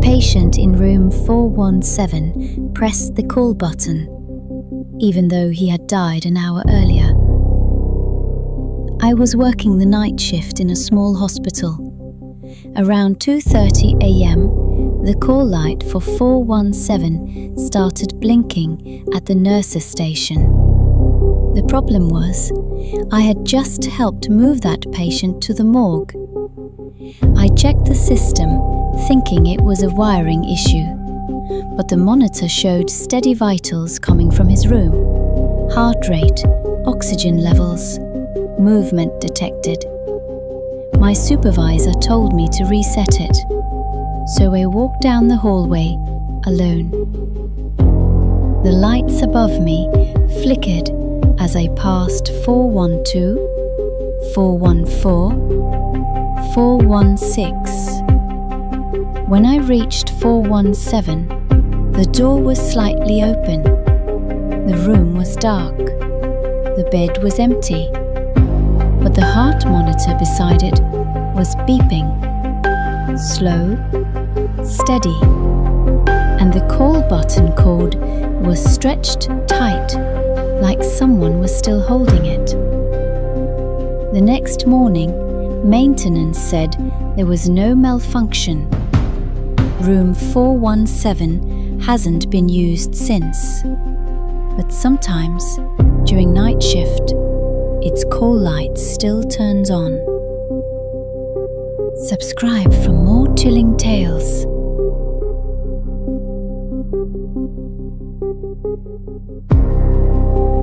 patient in room 417 pressed the call button, even though he had died an hour earlier. I was working the night shift in a small hospital. Around 2:30 a.m., the call light for 417 started blinking at the nurse's station. The problem was, I had just helped move that patient to the morgue. I checked the system, thinking it was a wiring issue, but the monitor showed steady vitals coming from his room. Heart rate, oxygen levels, movement detected. My supervisor told me to reset it, so I walked down the hallway alone. The lights above me flickered as I passed 412, 414, 416. When I reached 417, the door was slightly open. The room was dark. The bed was empty. But the heart monitor beside it was beeping. Slow, steady. And the call button cord was stretched tight, like someone was still holding it. The next morning, maintenance said there was no malfunction. Room 417 hasn't been used since. But sometimes, during night shift, its call light still turns on. Subscribe for more chilling tales.